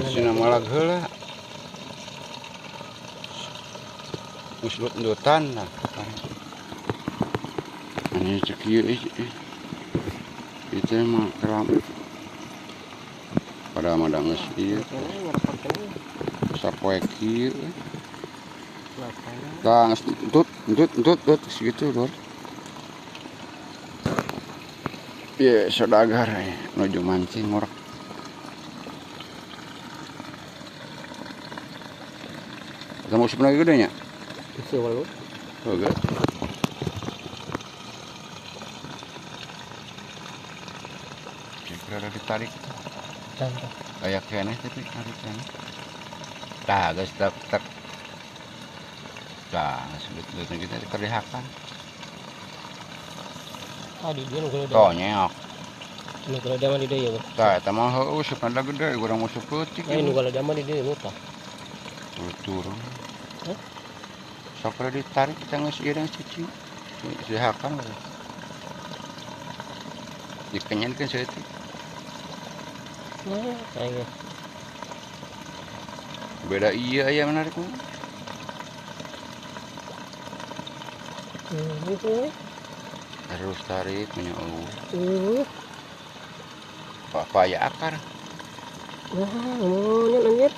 Sina malah heula. Uslut-lutan lah. Ini cek ieu itu mah keram. Pada mah geus ieu. Sapoe kieu. Tah entut segitu lur. Ieu saudagar nuju mancing ngorek. Kamu sebenarnya gede nya? Bisa walau. Oke. Kira ditarik. Contoh. Kayak kene tapi tarik kene. Tah geus tak. Tah sebut-sebut kita kerdihakan. Di dia nu gede. Toh nyeok. Nu gede mah di dia ya. Tah eta mah heueuh supanda gede urang musuh peutik. Nu gede mah di dia nu tah. Turun. Sok ditarik kita geus ieu dan cuci. Dihakan. Dikenyankeun saeutik. Nah, kayaknya. Beda iya aya menarik mah. Terus tarik punya papaya akar. Wah, ngomongan anjir.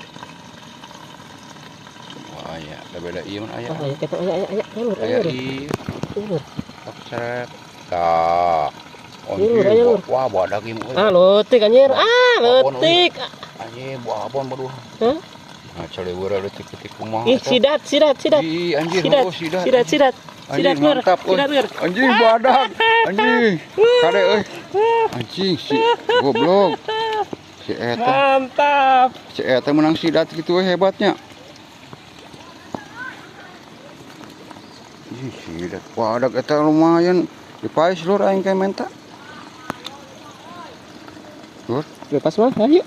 Wah, aya, beda iya mah aya. Aya kita aya. Aya iya. Lur. Seret. Tah. Lur. Wah, badak ieu. Leutik anjir. Leutik. Anjing, buah abon baduh. Hah? Nah, caleura leutik-leutik kumaha. Ih, sidat. Ih, anjir, Sidat. Sidat lur. Anjing badak. Anjing. Kade euy. Anjing si goblok. Si eta. Mantap. Si eta menang sidat gitu we hebatnya. Ih, sidat badak eta lumayan. Dipaes lur aing ke menta. Lur, Lepas mah, ayo.